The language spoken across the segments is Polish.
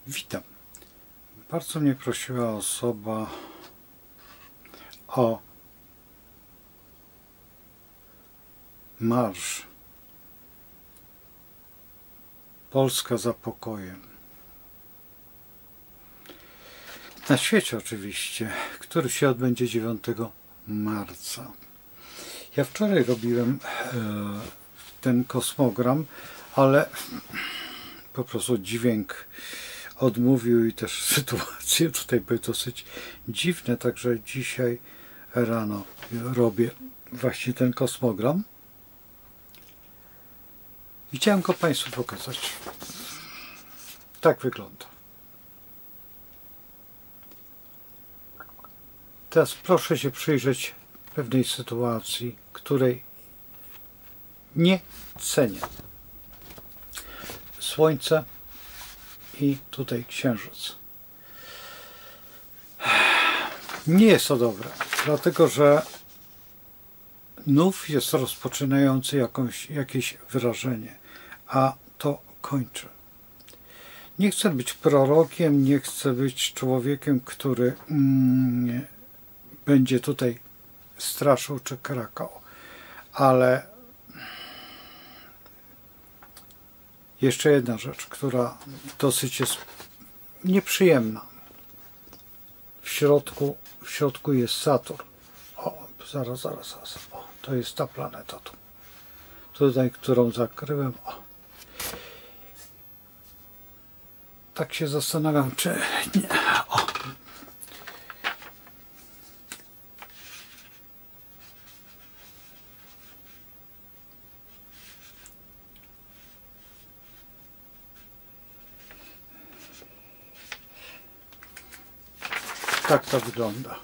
Witam. Bardzo mnie prosiła osoba o marsz Polska za pokojem. Na świecie oczywiście, który się odbędzie 9 marca. Ja wczoraj robiłem ten kosmogram, ale po prostu dźwięk odmówił i też sytuacje tutaj były dosyć dziwne, także dzisiaj rano robię właśnie ten kosmogram. I chciałem go Państwu pokazać. Tak wygląda. Teraz proszę się przyjrzeć pewnej sytuacji, której nie cenię. Słońce i tutaj księżyc. Nie jest to dobre, dlatego że nów jest rozpoczynający jakieś wyrażenie, a to kończy. Nie chcę być prorokiem, nie chcę być człowiekiem, który będzie tutaj straszył czy krakał, ale jeszcze jedna rzecz, która dosyć jest nieprzyjemna. W środku jest Saturn. O, zaraz. O, to jest ta planeta tu. Tutaj, którą zakryłem. O. Tak się zastanawiam, czy nie. O. Tak to wygląda.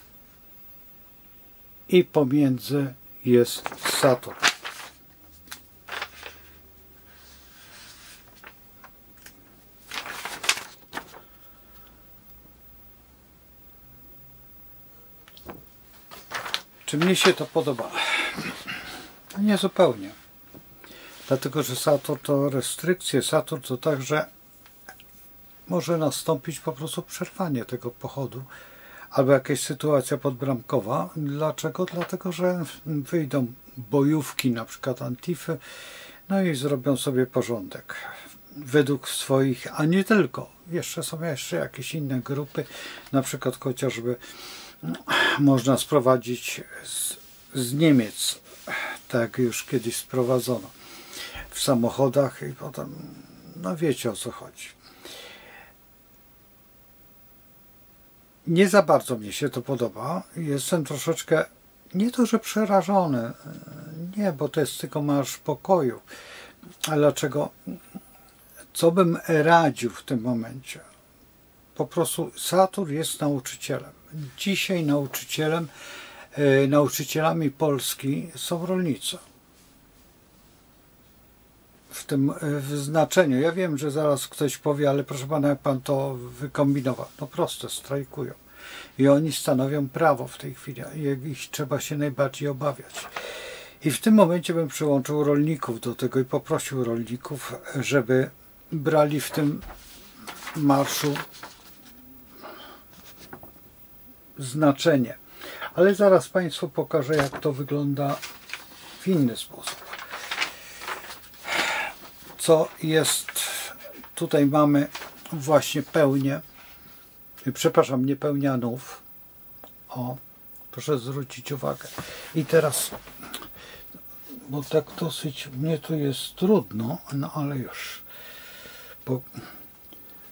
I pomiędzy jest Saturn. Czy mnie się to podoba? Nie zupełnie. Dlatego, że Saturn to restrykcje. Saturn to także może nastąpić po prostu przerwanie tego pochodu. Albo jakaś sytuacja podbramkowa. Dlaczego? Dlatego, że wyjdą bojówki, na przykład Antify, no i zrobią sobie porządek. Według swoich, a nie tylko. Są jeszcze jakieś inne grupy, na przykład chociażby można sprowadzić z Niemiec, tak jak już kiedyś sprowadzono, w samochodach i potem, no wiecie o co chodzi. Nie za bardzo mnie się to podoba. Jestem troszeczkę, nie to, że przerażony, nie, bo to jest tylko marsz pokoju. A dlaczego? Co bym radził w tym momencie? Po prostu Saturn jest nauczycielem. Dzisiaj nauczycielami Polski są rolnicy. W tym znaczeniu. Ja wiem, że zaraz ktoś powie, ale proszę pana, jak pan to wykombinował. No proste, strajkują. I oni stanowią prawo w tej chwili. Ich trzeba się najbardziej obawiać. I w tym momencie bym przyłączył rolników do tego i poprosił rolników, żeby brali w tym marszu znaczenie. Ale zaraz Państwu pokażę, jak to wygląda w inny sposób. Co jest, tutaj mamy właśnie pełnię, przepraszam, nie pełnianów. O, proszę zwrócić uwagę. I teraz, bo tak dosyć mnie tu jest trudno, no ale już. Bo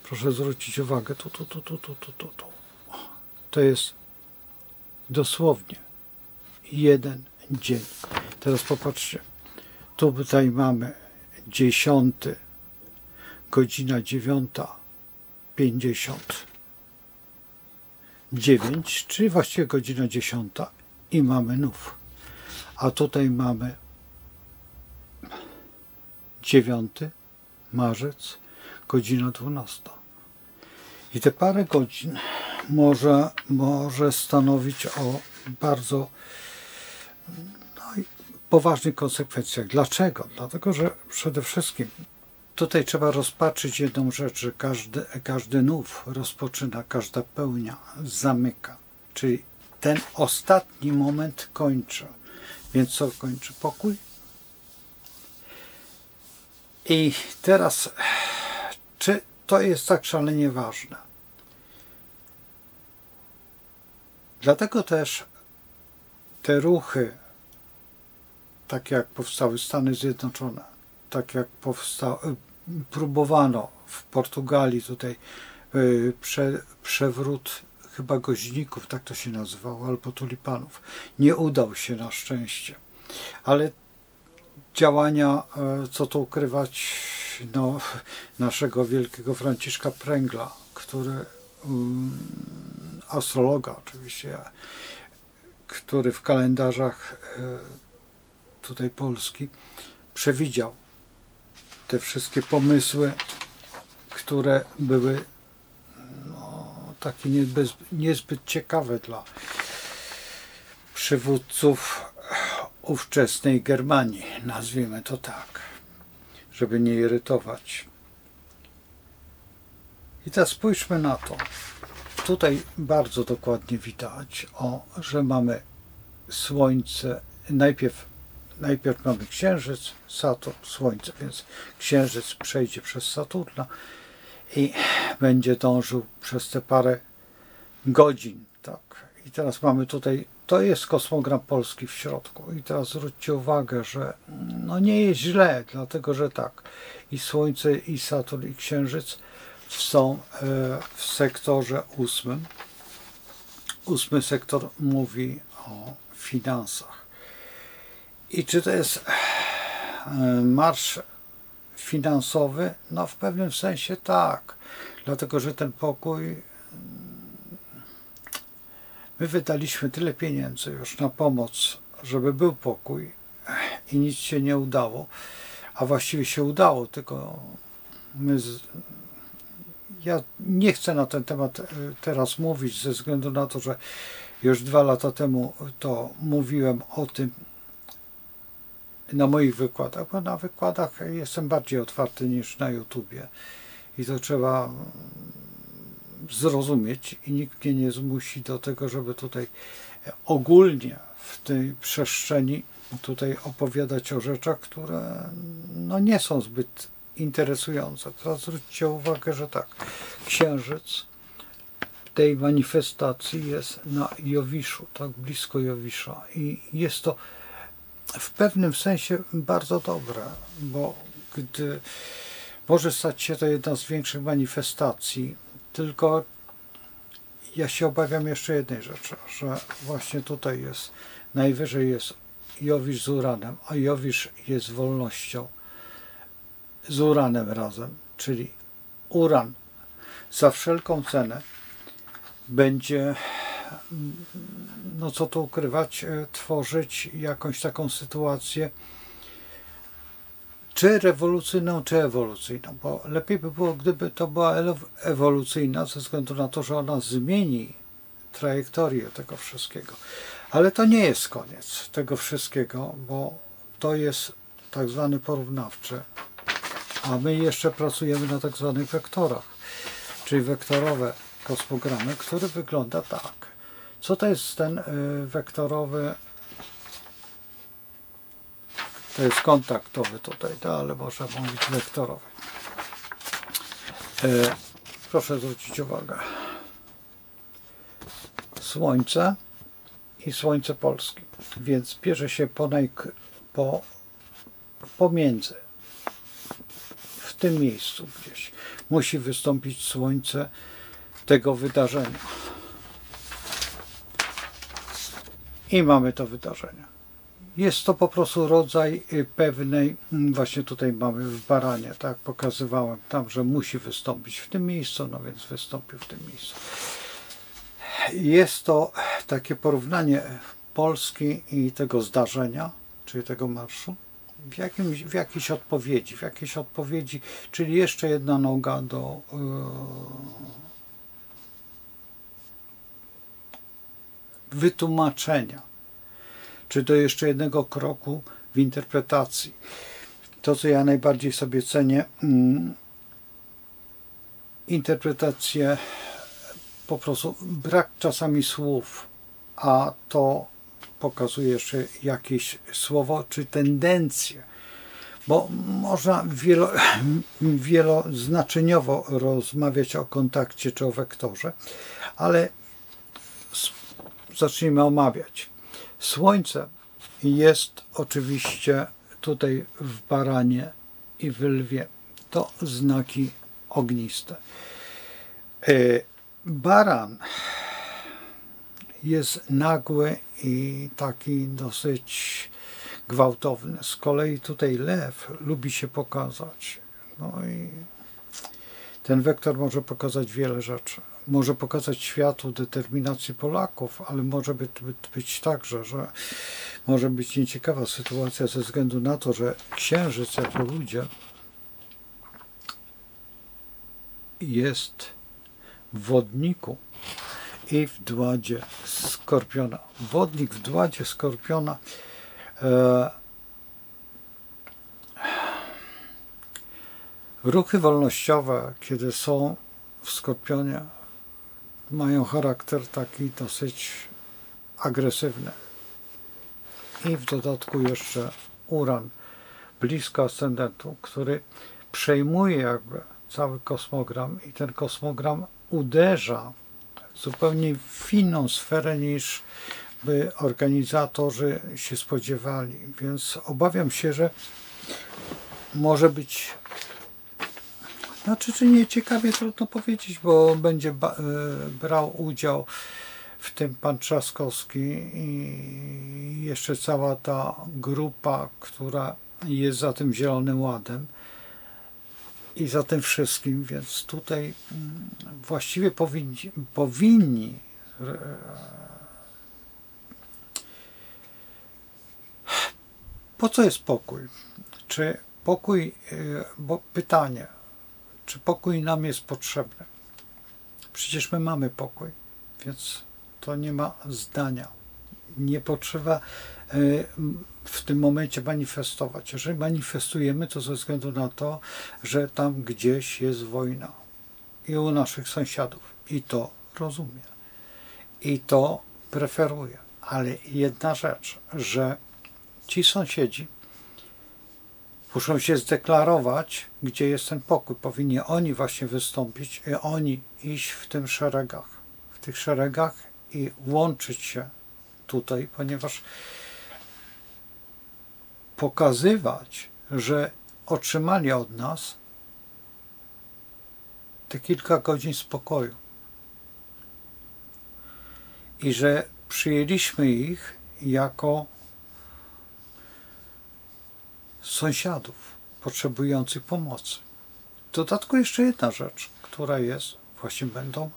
proszę zwrócić uwagę, tu. To jest dosłownie jeden dzień. Teraz popatrzcie, tutaj mamy 10, godzina 9:59, czyli właściwie godzina 10 i mamy nów. A tutaj mamy 9 marzec, godzina 12. I te parę godzin może stanowić o bardzo poważnych konsekwencjach. Dlaczego? Dlatego, że przede wszystkim tutaj trzeba rozpatrzyć jedną rzecz, że każdy nów rozpoczyna, każda pełnia zamyka. Czyli ten ostatni moment kończy. Więc co kończy? Pokój. I teraz, czy to jest tak szalenie ważne? Dlatego też te ruchy, tak jak powstały Stany Zjednoczone, tak jak próbowano w Portugalii tutaj przewrót chyba goździków, tak to się nazywało, albo tulipanów. Nie udał się na szczęście. Ale działania, co tu ukrywać, no, naszego wielkiego Franciszka Pręgla, który, astrologa oczywiście, który w kalendarzach tutaj Polski przewidział te wszystkie pomysły, które były takie niezbyt ciekawe dla przywódców ówczesnej Germanii, nazwijmy to tak, żeby nie irytować. I teraz spójrzmy na to. Tutaj bardzo dokładnie widać, że mamy Słońce, najpierw mamy Księżyc, Saturn, Słońce, więc Księżyc przejdzie przez Saturna i będzie dążył przez te parę godzin. Tak. I teraz mamy tutaj, to jest kosmogram polski w środku. I teraz zwróćcie uwagę, że no nie jest źle, dlatego że tak, i Słońce, i Saturn, i Księżyc są w sektorze 8. 8 sektor mówi o finansach. I czy to jest marsz finansowy? No w pewnym sensie tak, dlatego że ten pokój, my wydaliśmy tyle pieniędzy już na pomoc, żeby był pokój i nic się nie udało, a właściwie się udało, tylko ja nie chcę na ten temat teraz mówić ze względu na to, że już 2 lata temu to mówiłem o tym na moich wykładach, bo na wykładach jestem bardziej otwarty niż na YouTubie i to trzeba zrozumieć i nikt mnie nie zmusi do tego, żeby tutaj ogólnie w tej przestrzeni tutaj opowiadać o rzeczach, które no nie są zbyt interesujące. Teraz zwróćcie uwagę, że tak, Księżyc tej manifestacji jest na Jowiszu, tak blisko Jowisza i jest to w pewnym sensie bardzo dobre, bo gdy może stać się to jedna z większych manifestacji, tylko ja się obawiam jeszcze jednej rzeczy, że właśnie tutaj jest, najwyżej jest Jowisz z Uranem, a Jowisz jest wolnością z Uranem razem, czyli Uran za wszelką cenę będzie, no co tu ukrywać, tworzyć jakąś taką sytuację, czy rewolucyjną, czy ewolucyjną, bo lepiej by było, gdyby to była ewolucyjna, ze względu na to, że ona zmieni trajektorię tego wszystkiego. Ale to nie jest koniec tego wszystkiego, bo to jest tak zwany porównawczy, a my jeszcze pracujemy na tak zwanych wektorach, czyli wektorowe kosmogramy, który wygląda tak. Co to jest ten wektorowy? To jest kontaktowy tutaj, ale można mówić wektorowy. Proszę zwrócić uwagę. Słońce i Słońce Polski. Więc bierze się pomiędzy. W tym miejscu gdzieś musi wystąpić Słońce tego wydarzenia. I mamy to wydarzenie. Jest to po prostu rodzaj pewnej, właśnie tutaj mamy w Baranie, tak, pokazywałem tam, że musi wystąpić w tym miejscu, no więc wystąpił w tym miejscu. Jest to takie porównanie Polski i tego zdarzenia, czyli tego marszu, w jakiejś odpowiedzi, czyli jeszcze jedna noga do wytłumaczenia, czy do jeszcze jednego kroku w interpretacji. to, co ja najbardziej sobie cenię, interpretację, po prostu brak czasami słów, a to pokazuje jeszcze jakieś słowo czy tendencję, bo można wieloznaczeniowo rozmawiać o kontakcie czy o wektorze, ale zacznijmy omawiać. Słońce jest oczywiście tutaj w baranie i w lwie. To znaki ogniste. Baran jest nagły i taki dosyć gwałtowny. Z kolei tutaj lew lubi się pokazać. No i ten wektor może pokazać wiele rzeczy. Może pokazać światu determinację Polaków, ale może być także, że może być nieciekawa sytuacja ze względu na to, że Księżyc jako ludzie jest w wodniku i w dładzie Skorpiona. Wodnik w dładzie Skorpiona ruchy wolnościowe, kiedy są w Skorpionie, mają charakter taki dosyć agresywny. I w dodatku jeszcze Uran, blisko ascendentu, który przejmuje jakby cały kosmogram i ten kosmogram uderza zupełnie w inną sferę niż by organizatorzy się spodziewali. Więc obawiam się, że może być, znaczy czy nie ciekawie, trudno powiedzieć, bo będzie brał udział w tym pan Trzaskowski i jeszcze cała ta grupa, która jest za tym Zielonym Ładem i za tym wszystkim, więc tutaj właściwie powinni po co jest pokój? Czy pokój, bo pytanie, czy pokój nam jest potrzebny? Przecież my mamy pokój, więc to nie ma zdania. Nie potrzeba w tym momencie manifestować. Jeżeli manifestujemy, to ze względu na to, że tam gdzieś jest wojna i u naszych sąsiadów. I to rozumiem. I to preferuję. Ale jedna rzecz, że ci sąsiedzi muszą się zdeklarować, gdzie jest ten pokój. Powinni oni właśnie wystąpić i oni iść w tych szeregach i łączyć się tutaj, ponieważ pokazywać, że otrzymali od nas te kilka godzin spokoju i że przyjęliśmy ich jako sąsiadów potrzebujących pomocy. W dodatku jeszcze jedna rzecz, która jest, właśnie będą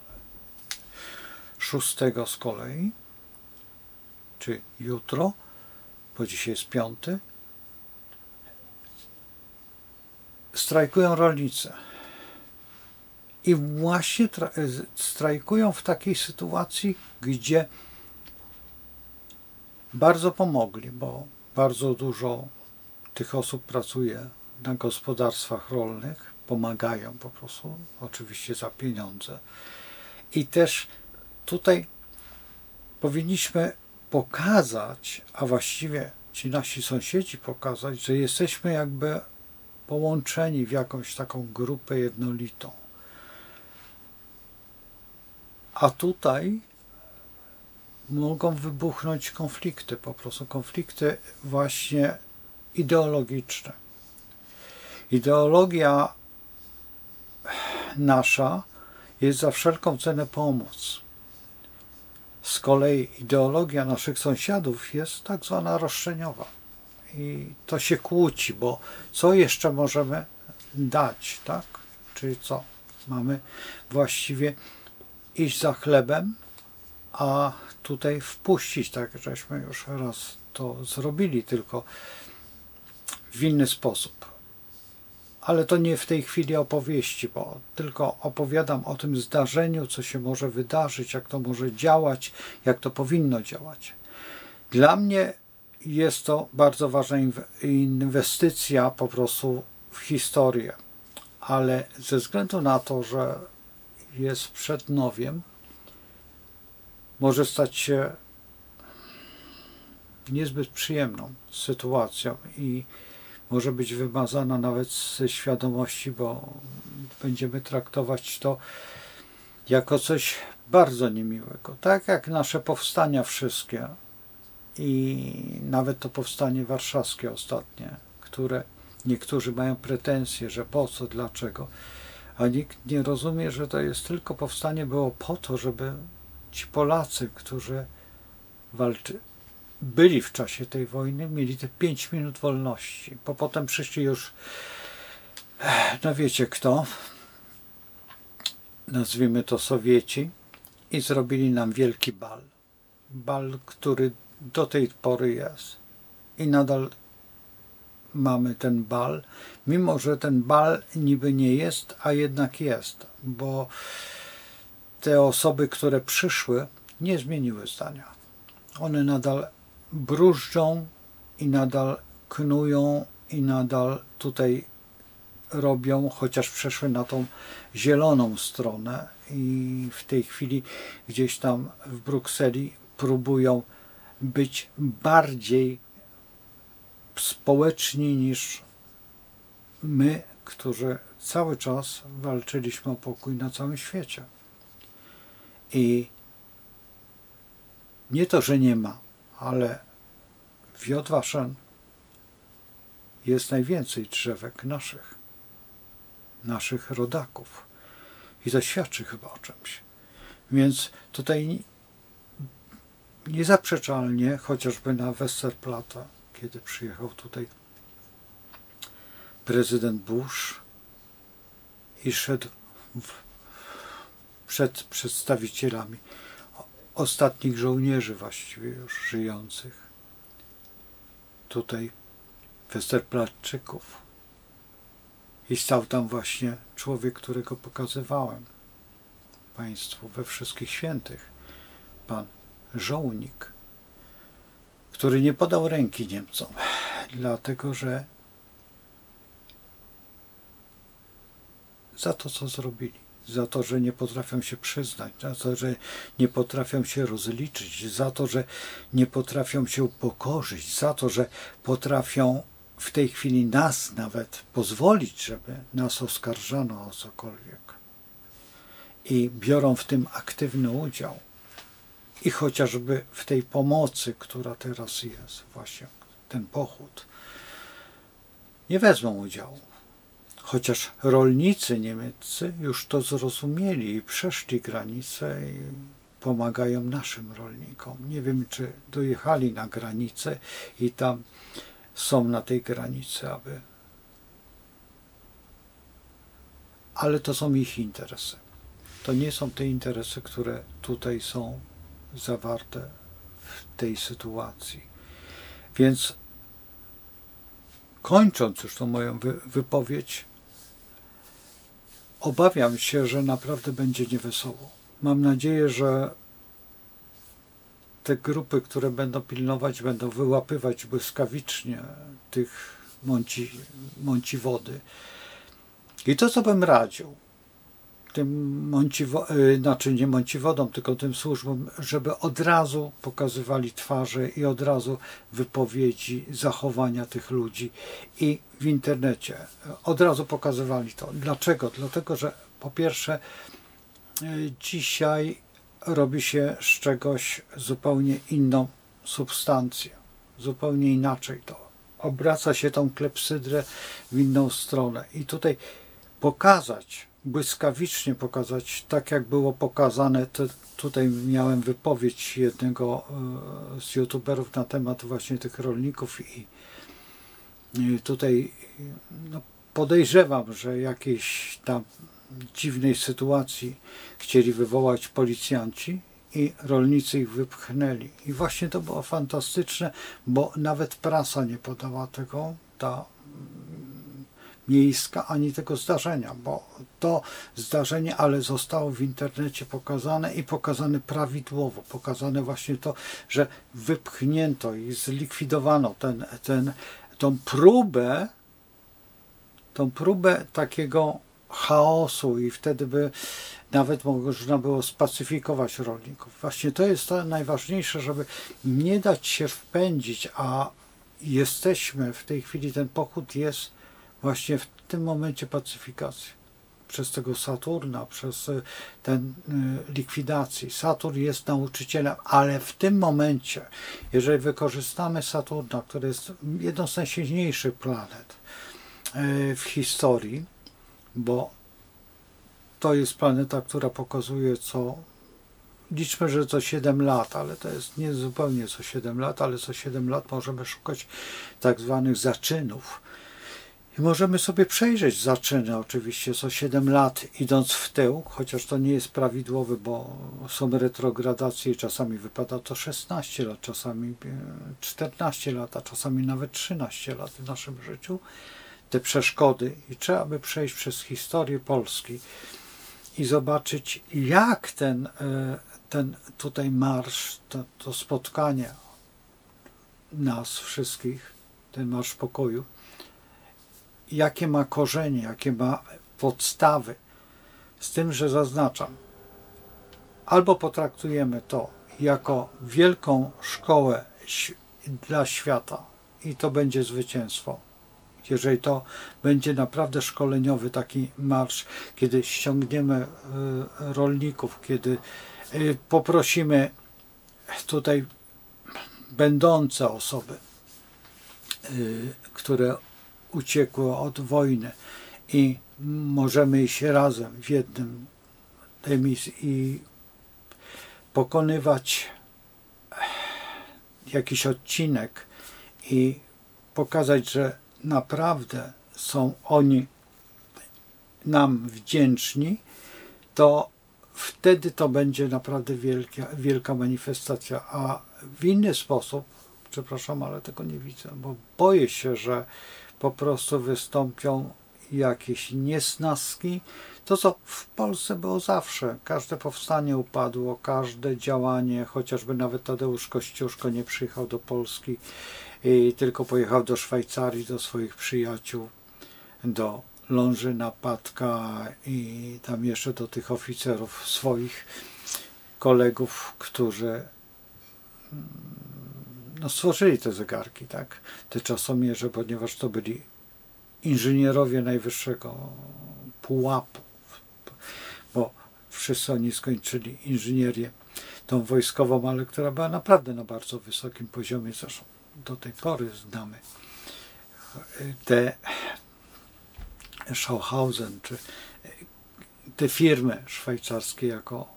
6 z kolei, czy jutro, bo dzisiaj jest 5, strajkują rolnicy. I właśnie strajkują w takiej sytuacji, gdzie bardzo pomogli, bo bardzo dużo tych osób pracuje na gospodarstwach rolnych, pomagają po prostu, oczywiście za pieniądze. I też tutaj powinniśmy pokazać, a właściwie ci nasi sąsiedzi pokazać, że jesteśmy jakby połączeni w jakąś taką grupę jednolitą. A tutaj mogą wybuchnąć konflikty, po prostu konflikty właśnie ideologiczne. Ideologia nasza jest za wszelką cenę pomóc. Z kolei ideologia naszych sąsiadów jest tak zwana roszczeniowa. I to się kłóci, bo co jeszcze możemy dać, tak? Czyli co? Mamy właściwie iść za chlebem, a tutaj wpuścić, tak żeśmy już raz to zrobili, tylko w inny sposób. Ale to nie w tej chwili opowieści, bo tylko opowiadam o tym zdarzeniu, co się może wydarzyć, jak to może działać, jak to powinno działać. Dla mnie jest to bardzo ważna inwestycja po prostu w historię, ale ze względu na to, że jest przed nowiem, może stać się niezbyt przyjemną sytuacją i może być wymazana nawet ze świadomości, bo będziemy traktować to jako coś bardzo niemiłego. Tak jak nasze powstania wszystkie i nawet to powstanie warszawskie ostatnie, które niektórzy mają pretensje, że po co, dlaczego, a nikt nie rozumie, że to jest tylko powstanie było po to, żeby ci Polacy, którzy byli w czasie tej wojny, mieli te 5 minut wolności, bo potem przyszli już, no wiecie kto, nazwijmy to Sowieci, i zrobili nam wielki bal. Bal, który do tej pory jest. I nadal mamy ten bal, mimo że ten bal niby nie jest, a jednak jest, bo te osoby, które przyszły, nie zmieniły zdania. One nadal brużdżą i nadal knują i nadal tutaj robią, chociaż przeszły na tą zieloną stronę i w tej chwili gdzieś tam w Brukseli próbują być bardziej społeczni niż my, którzy cały czas walczyliśmy o pokój na całym świecie. I nie to, że nie ma, ale w Yad Vashem jest najwięcej drzewek naszych rodaków. I to świadczy chyba o czymś. Więc tutaj niezaprzeczalnie, chociażby na Westerplatte, kiedy przyjechał tutaj prezydent Bush i szedł przed przedstawicielami ostatnich żołnierzy właściwie już żyjących tutaj Westerplatczyków i stał tam właśnie człowiek, którego pokazywałem Państwu we Wszystkich Świętych, pan Żołnik, który nie podał ręki Niemcom, dlatego że za to, co zrobili, za to, że nie potrafią się przyznać, za to, że nie potrafią się rozliczyć, za to, że nie potrafią się upokorzyć, za to, że potrafią w tej chwili nas nawet pozwolić, żeby nas oskarżano o cokolwiek. I biorą w tym aktywny udział. I chociażby w tej pomocy, która teraz jest, właśnie ten pochód, nie wezmą udziału. Chociaż rolnicy niemieccy już to zrozumieli i przeszli granicę i pomagają naszym rolnikom. Nie wiem, czy dojechali na granicę i tam są na tej granicy, aby... Ale to są ich interesy. To nie są te interesy, które tutaj są zawarte w tej sytuacji. Więc kończąc już tą moją wypowiedź, obawiam się, że naprawdę będzie niewesoło. Mam nadzieję, że te grupy, które będą pilnować, będą wyłapywać błyskawicznie tych mąci wody. I to, co bym radził tym znaczy nie mąciwodom, tylko tym służbom, żeby od razu pokazywali twarze i od razu wypowiedzi, zachowania tych ludzi i w internecie od razu pokazywali to. Dlaczego? Dlatego, że po pierwsze dzisiaj robi się z czegoś zupełnie inną substancję, zupełnie inaczej to. Obraca się tą klepsydrę w inną stronę i tutaj pokazać, błyskawicznie pokazać, tak jak było pokazane, tutaj miałem wypowiedź jednego z youtuberów na temat właśnie tych rolników i tutaj no, podejrzewam, że jakiejś tam dziwnej sytuacji chcieli wywołać policjanci i rolnicy ich wypchnęli. I właśnie to było fantastyczne, bo nawet prasa nie podała tego, ta miejska, ani tego zdarzenia, bo to zdarzenie, ale zostało w internecie pokazane i pokazane prawidłowo, pokazane właśnie to, że wypchnięto i zlikwidowano tą próbę takiego chaosu i wtedy by nawet można było spacyfikować rolników. Właśnie to jest to najważniejsze, żeby nie dać się wpędzić, a jesteśmy w tej chwili, ten pochód jest właśnie w tym momencie pacyfikacji. Przez tego Saturna, przez ten likwidacji. Saturn jest nauczycielem, ale w tym momencie, jeżeli wykorzystamy Saturna, który jest jedną z najsilniejszych planet w historii, bo to jest planeta, która pokazuje liczmy, że co 7 lat, ale to jest nie zupełnie co 7 lat, ale co 7 lat możemy szukać tak zwanych zaczynów. I możemy sobie przejrzeć zaczyny oczywiście co 7 lat, idąc w tył, chociaż to nie jest prawidłowe, bo są retrogradacje i czasami wypada to 16 lat, czasami 14 lat, a czasami nawet 13 lat w naszym życiu. Te przeszkody i trzeba by przejść przez historię Polski i zobaczyć, jak ten tutaj marsz, to spotkanie nas wszystkich, ten marsz pokoju, jakie ma korzenie, jakie ma podstawy, z tym, że zaznaczam, albo potraktujemy to jako wielką szkołę dla świata i to będzie zwycięstwo. Jeżeli to będzie naprawdę szkoleniowy taki marsz, kiedy ściągniemy rolników, kiedy poprosimy tutaj będące osoby, które uciekły od wojny i możemy iść razem w jednym tej misji i pokonywać jakiś odcinek i pokazać, że naprawdę są oni nam wdzięczni, to wtedy to będzie naprawdę wielka manifestacja. A w inny sposób, przepraszam, ale tego nie widzę, bo boję się, że po prostu wystąpią jakieś niesnaski. To, co w Polsce było zawsze. Każde powstanie upadło, każde działanie, chociażby nawet Tadeusz Kościuszko nie przyjechał do Polski, i tylko pojechał do Szwajcarii, do swoich przyjaciół, do Lążyna, Patka i tam jeszcze do tych oficerów, swoich kolegów, którzy stworzyli te zegarki, tak? Te czasomierze, ponieważ to byli inżynierowie najwyższego pułapu, bo wszyscy oni skończyli inżynierię tą wojskową, ale która była naprawdę na bardzo wysokim poziomie, zresztą do tej pory znamy te Schauhausen, czy te firmy szwajcarskie jako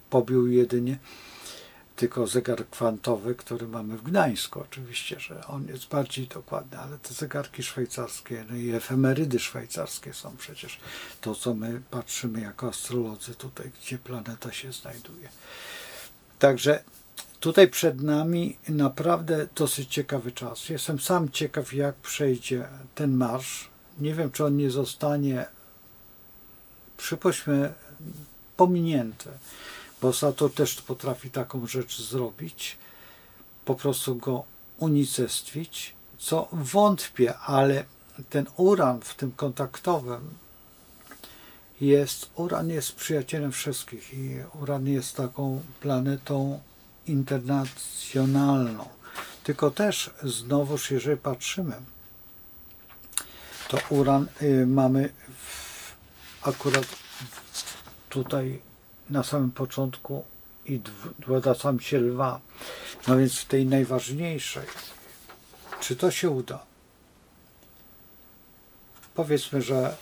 pobił jedynie tylko zegar kwantowy, który mamy w Gdańsku oczywiście, że on jest bardziej dokładny, ale te zegarki szwajcarskie, no i efemerydy szwajcarskie są przecież to, co my patrzymy jako astrolodzy tutaj, gdzie planeta się znajduje. Także tutaj przed nami naprawdę dosyć ciekawy czas. Jestem sam ciekaw, jak przejdzie ten marsz. Nie wiem, czy on nie zostanie, przypuśćmy, pominięty, bo Saturn też potrafi taką rzecz zrobić, po prostu go unicestwić, co wątpię, ale ten Uran w tym kontaktowym Uran jest przyjacielem wszystkich i Uran jest taką planetą internacjonalną. Tylko też znowuż, jeżeli patrzymy, to Uran mamy akurat tutaj na samym początku i dodam się Lwa. No więc w tej najważniejszej, czy to się uda? Powiedzmy, że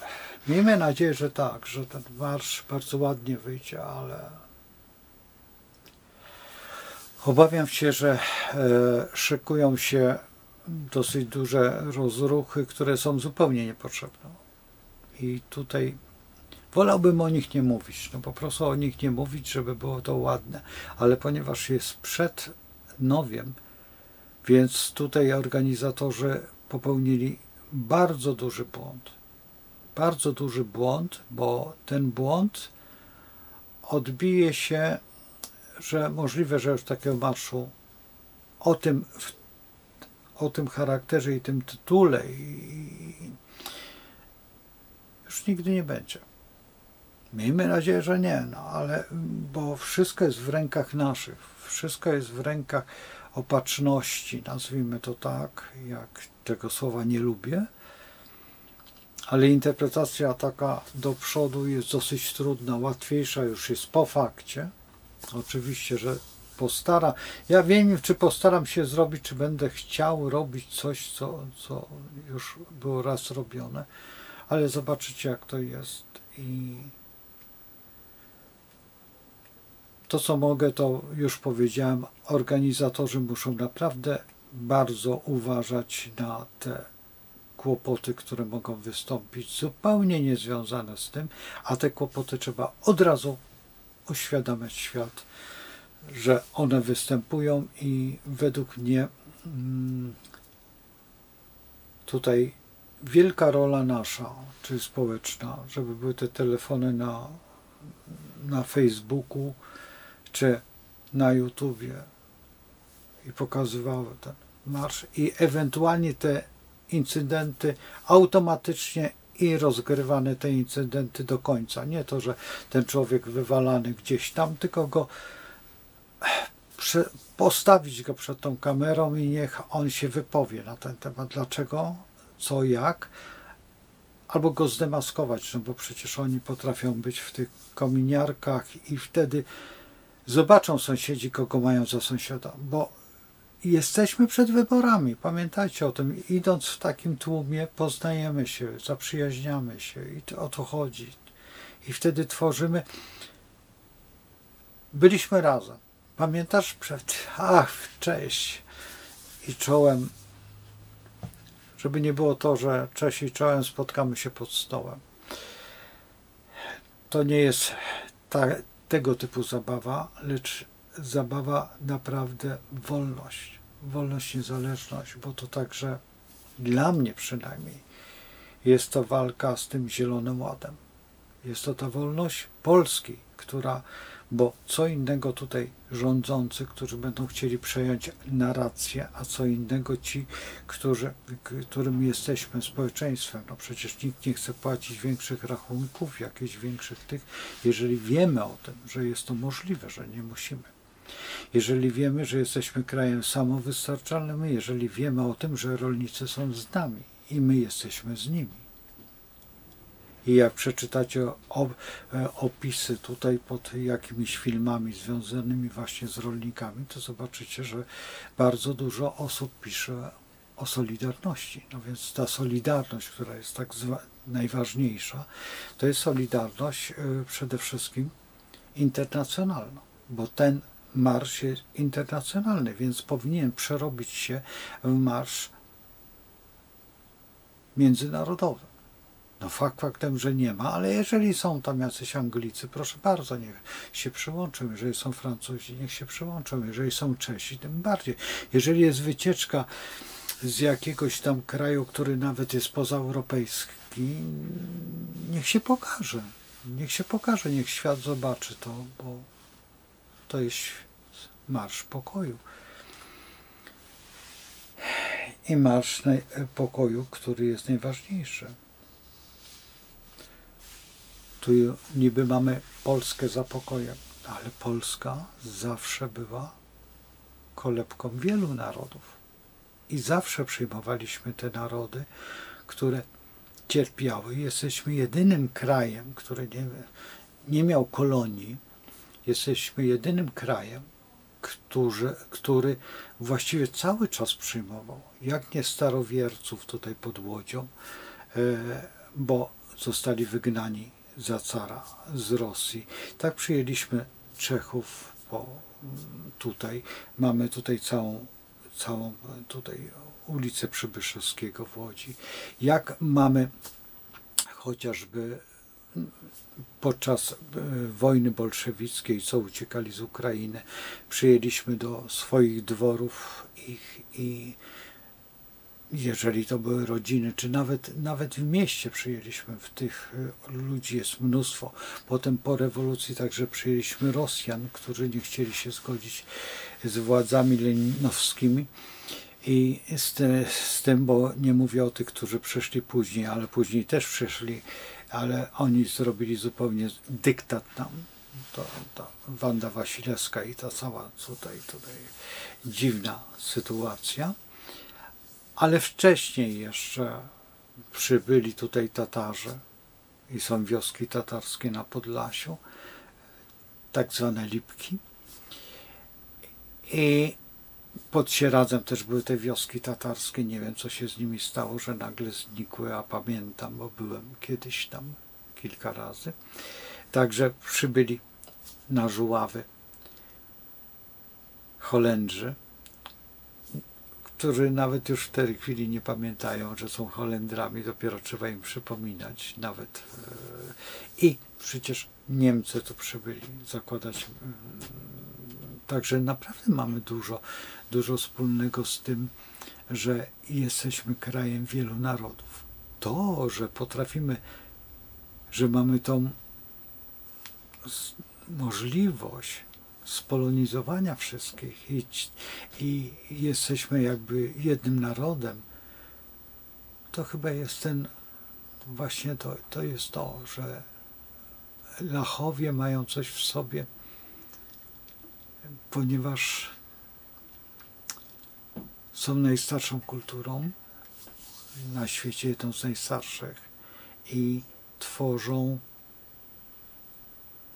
miejmy nadzieję, że tak, że ten marsz bardzo ładnie wyjdzie, ale obawiam się, że szykują się dosyć duże rozruchy, które są zupełnie niepotrzebne. I tutaj wolałbym o nich nie mówić, no po prostu o nich nie mówić, żeby było to ładne, ale ponieważ jest przed nowiem, więc tutaj organizatorzy popełnili bardzo duży błąd. Bardzo duży błąd, bo ten błąd odbije się, że możliwe, że już takiego marszu o tym charakterze i tym tytule już nigdy nie będzie. Miejmy nadzieję, że nie, no ale bo wszystko jest w rękach naszych, wszystko jest w rękach opatrzności, nazwijmy to tak, jak tego słowa nie lubię, ale interpretacja taka do przodu jest dosyć trudna, łatwiejsza już jest po fakcie. Oczywiście, że ja wiem, czy postaram się zrobić, czy będę chciał robić coś, co już było raz robione, ale zobaczycie, jak to jest. I to, co mogę, to już powiedziałem, organizatorzy muszą naprawdę bardzo uważać na te kłopoty, które mogą wystąpić, zupełnie niezwiązane z tym, a te kłopoty trzeba od razu uświadamiać świat, że one występują i według mnie tutaj wielka rola nasza, czyli społeczna, żeby były te telefony na Facebooku czy na YouTubie i pokazywały ten marsz i ewentualnie te incydenty automatycznie i rozgrywane te incydenty do końca. Nie to, że ten człowiek wywalany gdzieś tam, tylko go postawić go przed tą kamerą i niech on się wypowie na ten temat. Dlaczego, co, jak. Albo go zdemaskować, no bo przecież oni potrafią być w tych kominiarkach i wtedy zobaczą sąsiedzi, kogo mają za sąsiada. Bo jesteśmy przed wyborami, pamiętajcie o tym. Idąc w takim tłumie, poznajemy się, zaprzyjaźniamy się i o to chodzi. I wtedy tworzymy. Byliśmy razem. Pamiętasz? Cześć. I czołem. Żeby nie było to, że cześć i czołem spotkamy się pod stołem. To nie jest tego typu zabawa, lecz zabawa naprawdę wolność. Wolność, niezależność, bo to także dla mnie przynajmniej jest to walka z tym Zielonym Ładem. Jest to ta wolność Polski, bo co innego tutaj rządzący, którzy będą chcieli przejąć narrację, a co innego ci, którym jesteśmy społeczeństwem. No przecież nikt nie chce płacić większych rachunków, jakichś większych tych, jeżeli wiemy o tym, że jest to możliwe, że nie musimy. Jeżeli wiemy, że jesteśmy krajem samowystarczalnym, jeżeli wiemy o tym, że rolnicy są z nami i my jesteśmy z nimi. I jak przeczytacie opisy tutaj pod jakimiś filmami związanymi właśnie z rolnikami, to zobaczycie, że bardzo dużo osób pisze o solidarności. No więc ta solidarność, która jest tak najważniejsza, to jest solidarność przede wszystkim internacjonalna, bo ten marsz jest internacjonalny, więc powinien przerobić się w marsz międzynarodowy. No faktem, że nie ma, ale jeżeli są tam jacyś Anglicy, proszę bardzo, niech się przyłączą. Jeżeli są Francuzi, niech się przyłączą. Jeżeli są Czesi, tym bardziej. Jeżeli jest wycieczka z jakiegoś tam kraju, który nawet jest pozaeuropejski, niech się pokaże. Niech się pokaże, niech świat zobaczy to, bo to jest marsz pokoju. I marsz pokoju, który jest najważniejszy. Tu niby mamy Polskę za pokojem, ale Polska zawsze była kolebką wielu narodów. I zawsze przyjmowaliśmy te narody, które cierpiały. Jesteśmy jedynym krajem, który nie miał kolonii. Jesteśmy jedynym krajem, który właściwie cały czas przyjmował. Jak nie starowierców tutaj pod Łodzią, bo zostali wygnani za cara z Rosji. Tak przyjęliśmy Czechów, bo tutaj mamy tutaj całą tutaj ulicę Przybyszewskiego w Łodzi. Jak mamy chociażby podczas wojny bolszewickiej, co uciekali z Ukrainy, przyjęliśmy do swoich dworów ich i jeżeli to były rodziny, czy nawet w mieście przyjęliśmy, w tych ludzi jest mnóstwo. Potem po rewolucji także przyjęliśmy Rosjan, którzy nie chcieli się zgodzić z władzami leninowskimi. I z tym, bo nie mówię o tych, którzy przyszli później, ale później też przyszli, ale oni zrobili zupełnie dyktat nam. To Wanda Wasilewska i ta cała tutaj dziwna sytuacja. Ale wcześniej jeszcze przybyli tutaj Tatarzy i są wioski tatarskie na Podlasiu, tak zwane Lipki. I pod Sieradzem też były te wioski tatarskie. Nie wiem, co się z nimi stało, że nagle znikły, a pamiętam, bo byłem kiedyś tam kilka razy. Także przybyli na Żuławy Holendrzy, którzy nawet już w tej chwili nie pamiętają, że są Holendrami, dopiero trzeba im przypominać nawet. I przecież Niemcy tu przybyli zakładać. Także naprawdę mamy dużo wspólnego z tym, że jesteśmy krajem wielu narodów. To, że potrafimy, że mamy tą możliwość spolonizowania wszystkich i jesteśmy jakby jednym narodem, to chyba jest właśnie to jest to, że Lachowie mają coś w sobie, ponieważ są najstarszą kulturą na świecie, jedną z najstarszych i tworzą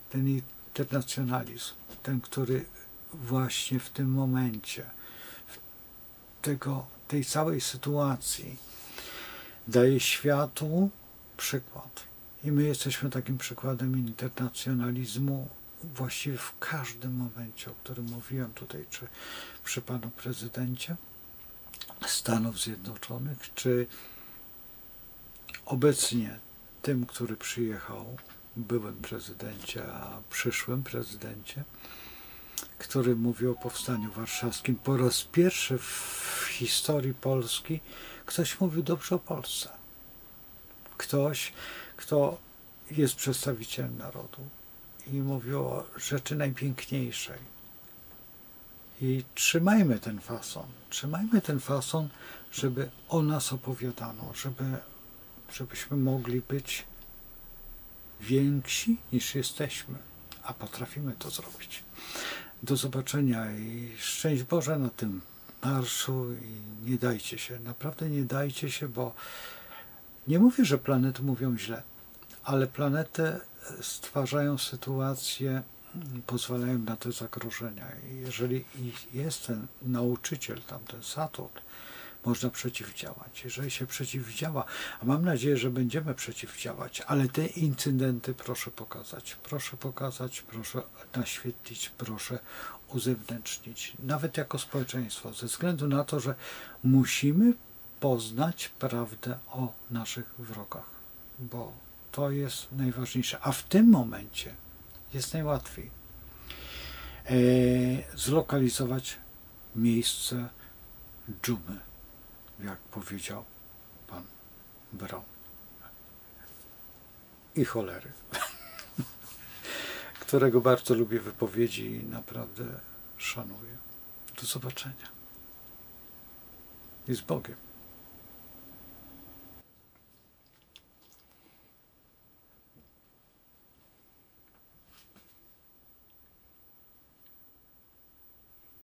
ten internacjonalizm, ten, który właśnie w tym momencie, tej całej sytuacji daje światu przykład. I my jesteśmy takim przykładem internacjonalizmu właściwie w każdym momencie, o którym mówiłem tutaj, czy przy panu prezydencie Stanów Zjednoczonych, czy obecnie tym, który przyjechał, byłym prezydencie, a przyszłym prezydencie, który mówi o powstaniu warszawskim. Po raz pierwszy w historii Polski ktoś mówił dobrze o Polsce. Ktoś, kto jest przedstawicielem narodu i mówił o rzeczy najpiękniejszej. I trzymajmy ten fason, żeby o nas opowiadano, żebyśmy mogli być więksi niż jesteśmy, a potrafimy to zrobić. Do zobaczenia i szczęść Boże na tym marszu i nie dajcie się, naprawdę nie dajcie się, bo nie mówię, że planety mówią źle, ale planety stwarzają sytuacje, pozwalają na te zagrożenia. I jeżeli jest ten nauczyciel, ten Saturn, można przeciwdziałać. Jeżeli się przeciwdziała, a mam nadzieję, że będziemy przeciwdziałać, ale te incydenty proszę pokazać, proszę naświetlić, proszę uzewnętrznić, nawet jako społeczeństwo, ze względu na to, że musimy poznać prawdę o naszych wrogach, bo to jest najważniejsze, a w tym momencie jest najłatwiej zlokalizować miejsce dżumy, jak powiedział pan Braun. I cholery, którego bardzo lubię wypowiedzi i naprawdę szanuję. Do zobaczenia. I z Bogiem.